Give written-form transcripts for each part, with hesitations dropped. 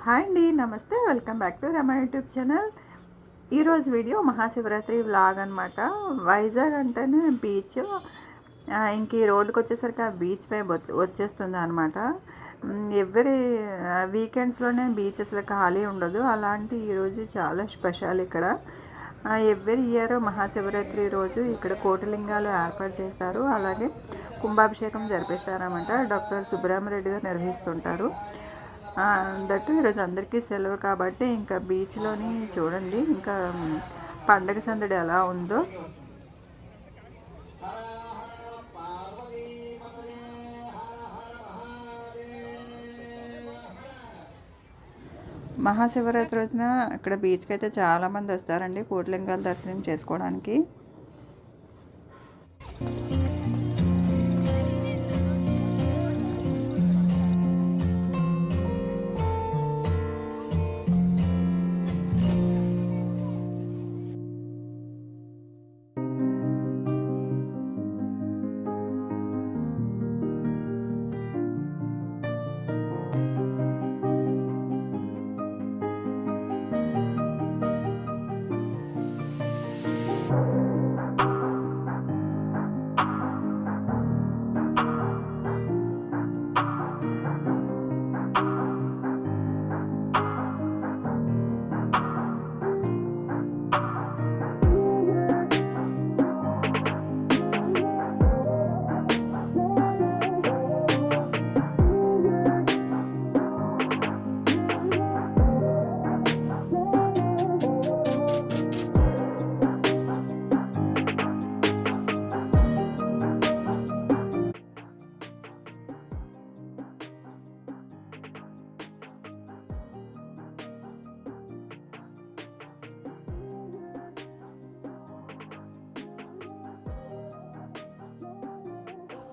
Hi అండి, నమస్తే. Welcome back to Rama YouTube channel. ఈరోజు వీడియో మహాశివరాత్రి వ్లాగ్ అనమాట. వైజాగ్ అంటేనే బీచ్. ఇంక ఈ రోడ్డుకి వచ్చేసరికి ఆ బీచ్ వైపు వచ్చేస్తుంది అనమాట. ఎవ్రీ వీకెండ్స్లోనే బీచ్ అసలు ఖాళీ ఉండదు. అలాంటి ఈరోజు చాలా స్పెషల్ ఇక్కడ. ఎవ్రీ ఇయర్ మహాశివరాత్రి రోజు ఇక్కడ కోటిలింగాలు ఏర్పాటు చేస్తారు. అలాగే కుంభాభిషేకం జరిపిస్తారన్నమాట. డాక్టర్ సుబ్రహ్మరెడ్డి గారు నిర్వహిస్తుంటారు. దట్టు ఈరోజు అందరికీ సెలవు కాబట్టి ఇంకా బీచ్లోని చూడండి ఇంకా పండగ సందడి ఎలా ఉందో. మహాశివరాత్రి రోజున ఇక్కడ బీచ్కి అయితే చాలామంది వస్తారండి కోటిలింగాల దర్శనం చేసుకోవడానికి.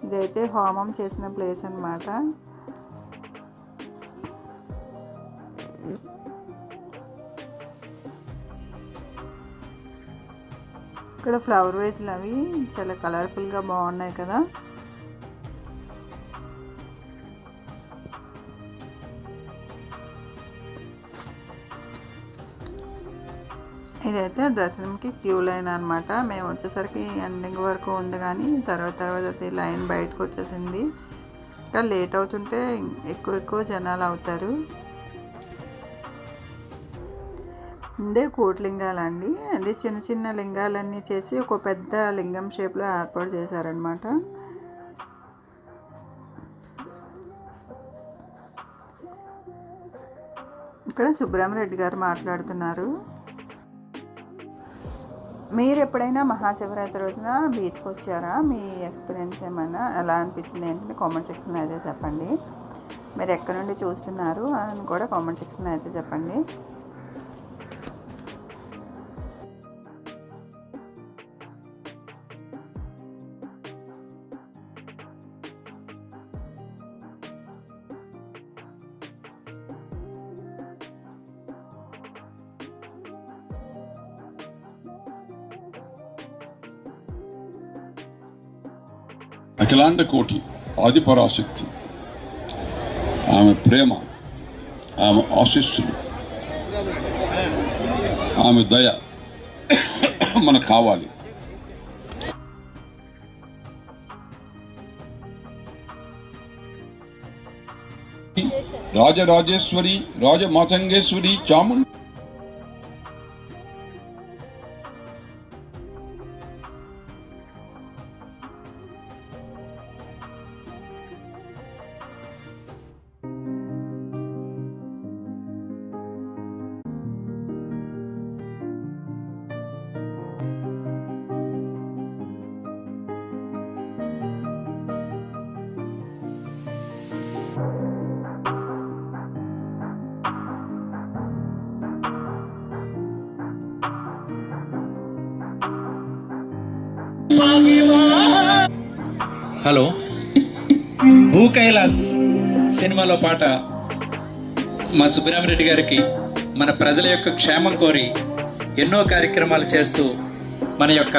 ఇదైతే హోమం చేసిన ప్లేస్ అన్నమాట. ఇక్కడ ఫ్లవర్ వేజ్లు అవి చాలా కలర్ఫుల్గా బాగున్నాయి కదా. ఇదైతే దర్శనంకి క్యూ లైన్ అనమాట. మేము వచ్చేసరికి ఎండింగ్ వరకు ఉంది, కానీ తర్వాత లైన్ బయటకు వచ్చేసింది. ఇంకా లేట్ అవుతుంటే ఎక్కువ జనాలు అవుతారు. ఇదే కోటిలింగాలండి. అది చిన్న చిన్న లింగాలన్నీ చేసి ఒక పెద్ద లింగం షేప్లో ఏర్పాటు చేశారనమాట. ఇక్కడ సుబ్రహ్మరెడ్డి గారు మాట్లాడుతున్నారు. మీరు ఎప్పుడైనా మహాశివరాత్రి రోజున బీచ్కి వచ్చారా? మీ ఎక్స్పీరియన్స్ ఏమైనా ఎలా అనిపించింది ఏంటంటే కామెంట్ సెక్షన్లో అయితే చెప్పండి. మీరు ఎక్కడి నుండి చూస్తున్నారు అని కూడా కామెంట్ సెక్షన్లో అయితే చెప్పండి. అఖిలాండ కోటి ఆదిపరాశక్తి, ఆమె ప్రేమ, ఆమె ఆశీస్సులు, ఆమె దయ మనకు కావాలి. రాజరాజేశ్వరి, రాజమాతంగేశ్వరి చాముండి హలో, భూ కైలాస్ సినిమాలో పాట మా సుబ్రహ్మరెడ్డి గారికి మన ప్రజల యొక్క క్షేమం కోరి ఎన్నో కార్యక్రమాలు చేస్తూ మన యొక్క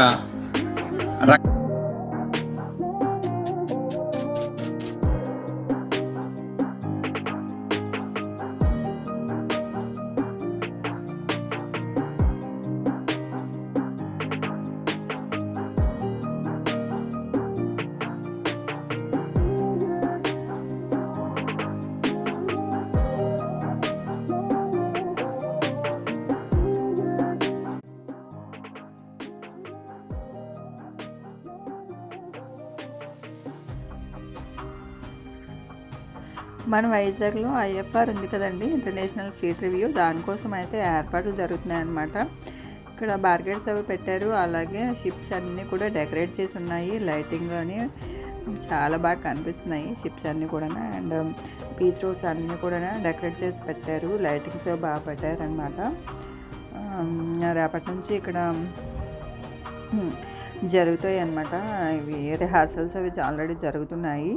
మన వైజాగ్లో ఐఎఫ్ఆర్ ఉంది కదండి, ఇంటర్నేషనల్ ఫ్లీట్ రివ్యూ, దానికోసం అయితే ఏర్పాట్లు జరుగుతున్నాయి అన్నమాట. ఇక్కడ బార్గెట్స్ అవి పెట్టారు, అలాగే షిప్స్ అన్నీ కూడా డెకరేట్ చేసి ఉన్నాయి. లైటింగ్లోని చాలా బాగా కనిపిస్తున్నాయి షిప్స్ అన్నీ కూడా. అండ్ బీచ్ రోడ్స్ అన్నీ కూడా డెకరేట్ చేసి పెట్టారు, లైటింగ్స్ బాగా పెట్టారు అనమాట. రేపటి నుంచి ఇక్కడ జరుగుతాయి అన్నమాట. ఇవి రిహార్సల్స్ అవి ఆల్రెడీ జరుగుతున్నాయి.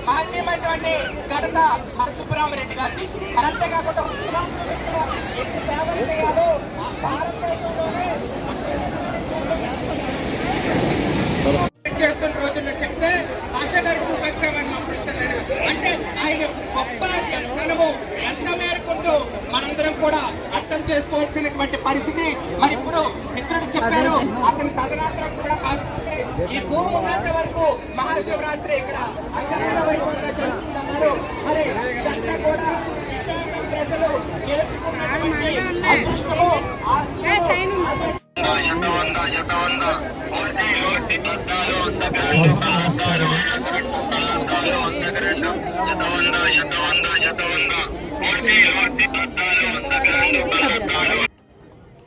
మాన్యమైనటువంటి ఘనత మన సుబ్బరామరెడ్డి గారిని. అంతేకాకుండా ఎన్ని సేవలు చేయాలో భారతదేశంలోనే చేస్తున్న రోజుల్లో చెప్తే ఆశ గారికి నువ్వు కలిసామని మా ప్రశ్నలు అంటే ఆయన గొప్ప జ్ఞానము ఎంత మేరకుందో మనందరం కూడా అర్థం చేసుకోవాల్సినటువంటి పరిస్థితి. మరి ఇప్పుడు మిత్రుడు చెప్పారు, అతని తదనంతరం కూడా ఈ భూమి ఉన్నంత వరకు మహాశివరాత్రి ఇక్కడ అంగరంగ వైభవంగా జరుగుతుందన్నారు. మరి ఇదంతా కూడా విశాఖ ప్రజలు చేసుకున్నటువంటి అదృష్టము.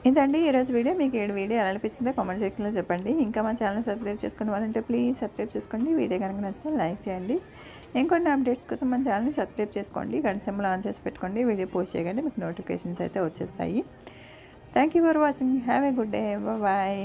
ఇదండి ఈరోజు వీడియో. మీకు ఈ వీడియో ఎలా అనిపించిందో కామెంట్ సెక్షన్లో చెప్పండి. ఇంకా మా ఛానల్ సబ్స్క్రైబ్ చేసుకునే వాళ్ళంటే ప్లీజ్ సబ్స్క్రైబ్ చేసుకోండి. వీడియో కనుక నచ్చితే లైక్ చేయండి. ఇంకొన్ని అప్డేట్స్ కోసం మన ఛానల్ని సబ్స్క్రైబ్ చేసుకోండి. గంట సింబల్ ఆన్ చేసి పెట్టుకోండి. వీడియో పోస్ట్ చేయగానే మీకు నోటిఫికేషన్స్ అయితే వచ్చేస్తాయి. Thank you for watching. Have a good day. Bye.